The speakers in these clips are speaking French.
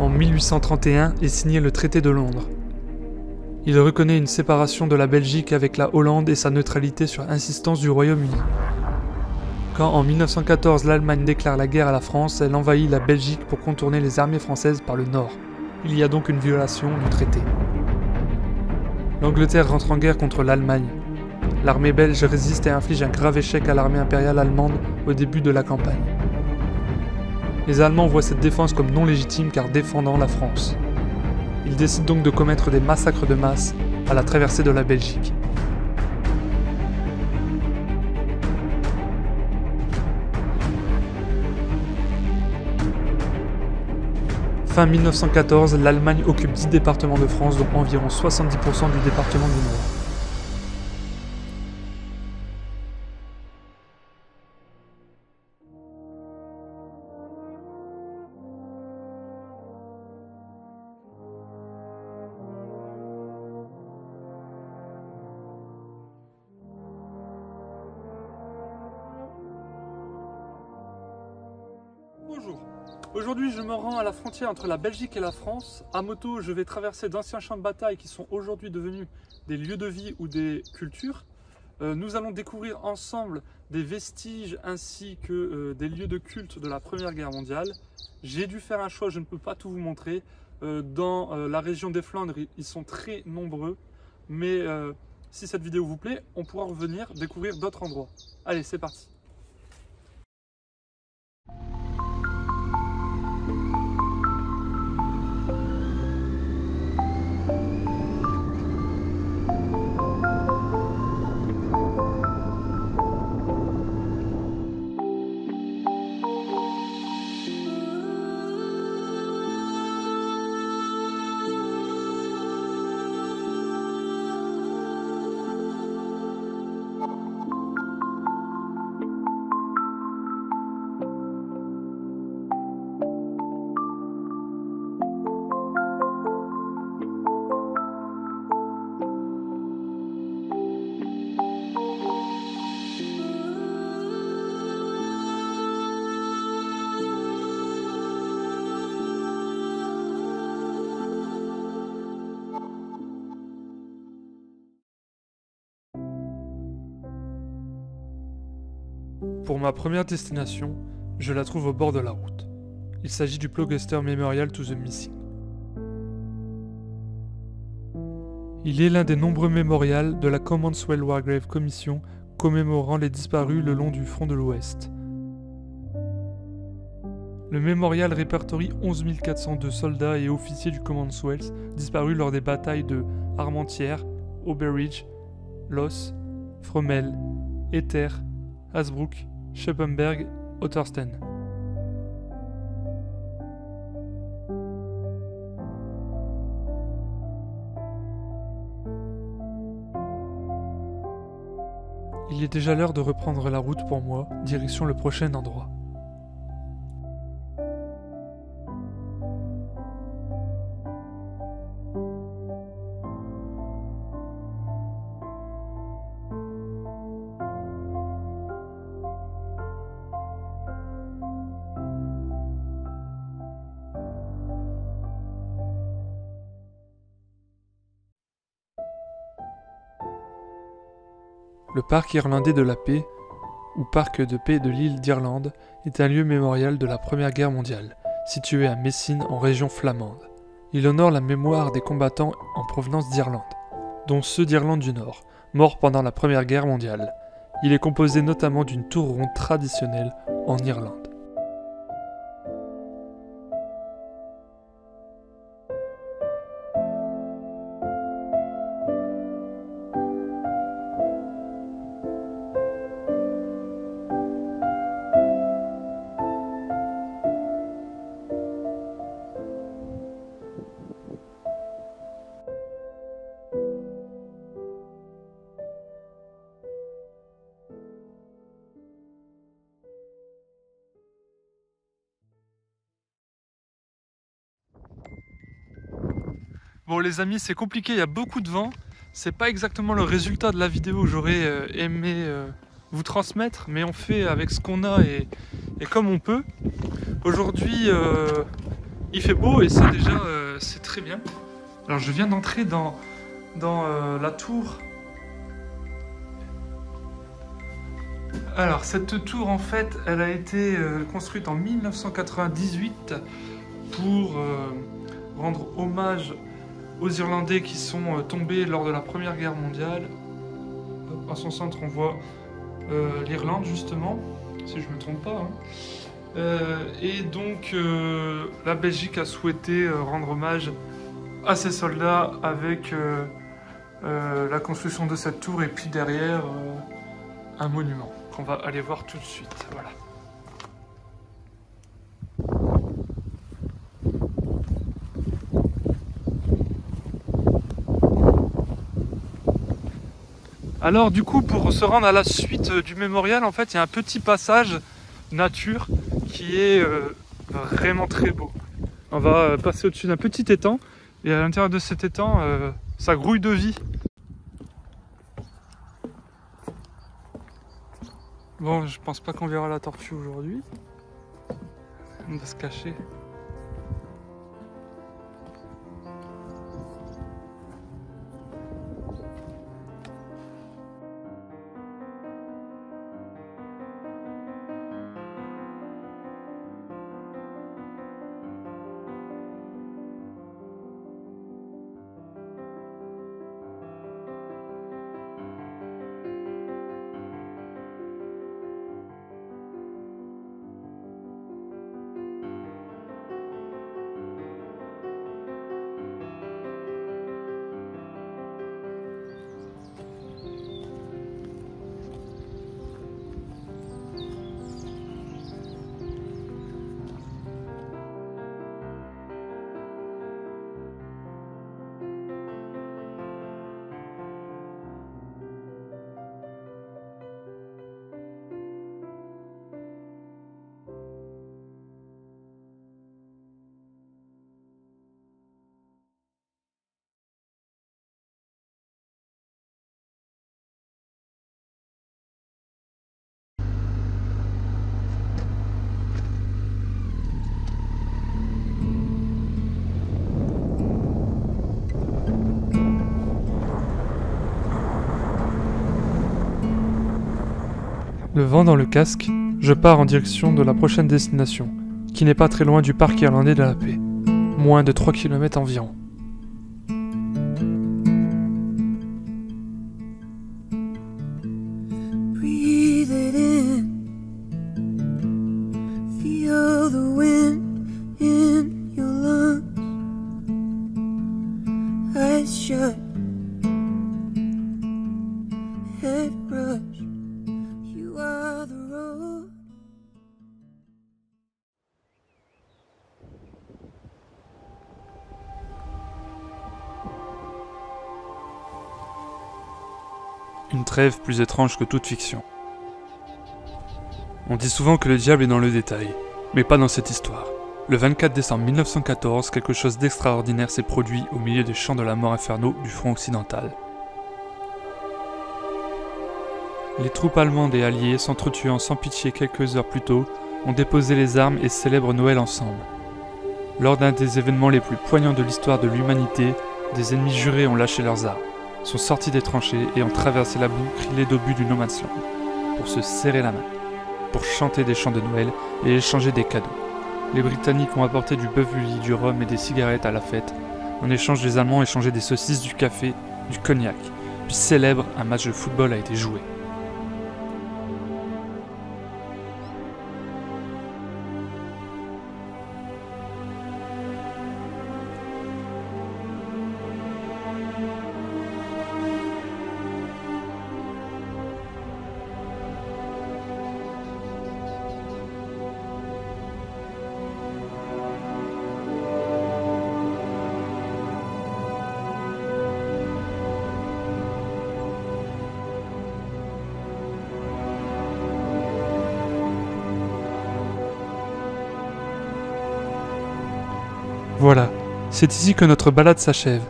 en 1831 et signer le traité de Londres. Il reconnaît une séparation de la Belgique avec la Hollande et sa neutralité sur insistance du Royaume-Uni. Quand en 1914 l'Allemagne déclare la guerre à la France, elle envahit la Belgique pour contourner les armées françaises par le nord. Il y a donc une violation du traité. L'Angleterre rentre en guerre contre l'Allemagne. L'armée belge résiste et inflige un grave échec à l'armée impériale allemande au début de la campagne. Les Allemands voient cette défense comme non légitime car défendant la France. Ils décident donc de commettre des massacres de masse à la traversée de la Belgique. Fin 1914, l'Allemagne occupe 10 départements de France, dont environ 70% du département du Nord. Bonjour. Aujourd'hui, je me rends à la frontière entre la Belgique et la France. À moto, je vais traverser d'anciens champs de bataille qui sont aujourd'hui devenus des lieux de vie ou des cultures. Nous allons découvrir ensemble des vestiges ainsi que des lieux de culte de la Première Guerre mondiale. J'ai dû faire un choix, je ne peux pas tout vous montrer. Dans la région des Flandres, ils sont très nombreux. Mais si cette vidéo vous plaît, on pourra revenir découvrir d'autres endroits. Allez, c'est parti. Pour ma première destination, je la trouve au bord de la route. Il s'agit du Ploegster Memorial to the Missing. Il est l'un des nombreux mémorials de la Commonswealth War Grave Commission commémorant les disparus le long du front de l'Ouest. Le mémorial répertorie 11 402 soldats et officiers du Commonwealth disparus lors des batailles de Armentières, Oberidge, Loos, Fromelles, Ether, Hasbrouck, Schuppenberg, Ottersten. Il est déjà l'heure de reprendre la route pour moi, direction le prochain endroit. Le parc irlandais de la paix, ou parc de paix de l'île d'Irlande, est un lieu mémorial de la Première Guerre mondiale, situé à Messines en région flamande. Il honore la mémoire des combattants en provenance d'Irlande, dont ceux d'Irlande du Nord, morts pendant la Première Guerre mondiale. Il est composé notamment d'une tour ronde traditionnelle en Irlande. Bon les amis, c'est compliqué, il y a beaucoup de vent. C'est pas exactement le résultat de la vidéo que j'aurais aimé vous transmettre, mais on fait avec ce qu'on a et comme on peut. Aujourd'hui, Il fait beau et ça déjà c'est très bien. Alors je viens d'entrer dans la tour. Alors cette tour en fait elle a été construite en 1998 pour rendre hommage aux Irlandais qui sont tombés lors de la Première Guerre mondiale. À son centre on voit l'Irlande justement, si je ne me trompe pas. Et donc la Belgique a souhaité rendre hommage à ces soldats avec la construction de cette tour et puis derrière un monument qu'on va aller voir tout de suite. Voilà. Alors du coup pour se rendre à la suite du mémorial, en fait il y a un petit passage nature qui est vraiment très beau. On va passer au-dessus d'un petit étang et à l'intérieur de cet étang ça grouille de vie. Bon, je pense pas qu'on verra la tortue aujourd'hui. On va se cacher. Le vent dans le casque, je pars en direction de la prochaine destination, qui n'est pas très loin du parc irlandais de la Paix, moins de 3 km environ. Breathe it in, feel the wind in your lungs, eyes shut, head rush, you are the road. Une trêve plus étrange que toute fiction. On dit souvent que le diable est dans le détail, mais pas dans cette histoire. Le 24 décembre 1914, quelque chose d'extraordinaire s'est produit au milieu des champs de la mort infernaux du front occidental. Les troupes allemandes et alliées, s'entretuant sans pitié quelques heures plus tôt, ont déposé les armes et célèbrent Noël ensemble. Lors d'un des événements les plus poignants de l'histoire de l'humanité, des ennemis jurés ont lâché leurs armes, sont sortis des tranchées et ont traversé la boue criblée d'obus du No Man's Land, pour se serrer la main, pour chanter des chants de Noël et échanger des cadeaux. Les Britanniques ont apporté du bœuf bully, du rhum et des cigarettes à la fête. En échange, les Allemands échangeaient des saucisses, du café, du cognac. Puis célèbre, un match de football a été joué. Voilà, c'est ici que notre balade s'achève.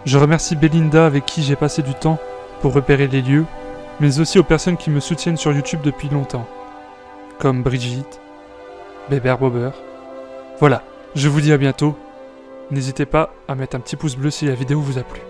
Je remercie Belinda avec qui j'ai passé du temps pour repérer les lieux, mais aussi aux personnes qui me soutiennent sur YouTube depuis longtemps, comme Brigitte, Bébert Bobber. Voilà, Je vous dis à bientôt. N'hésitez pas à mettre un petit pouce bleu si la vidéo vous a plu.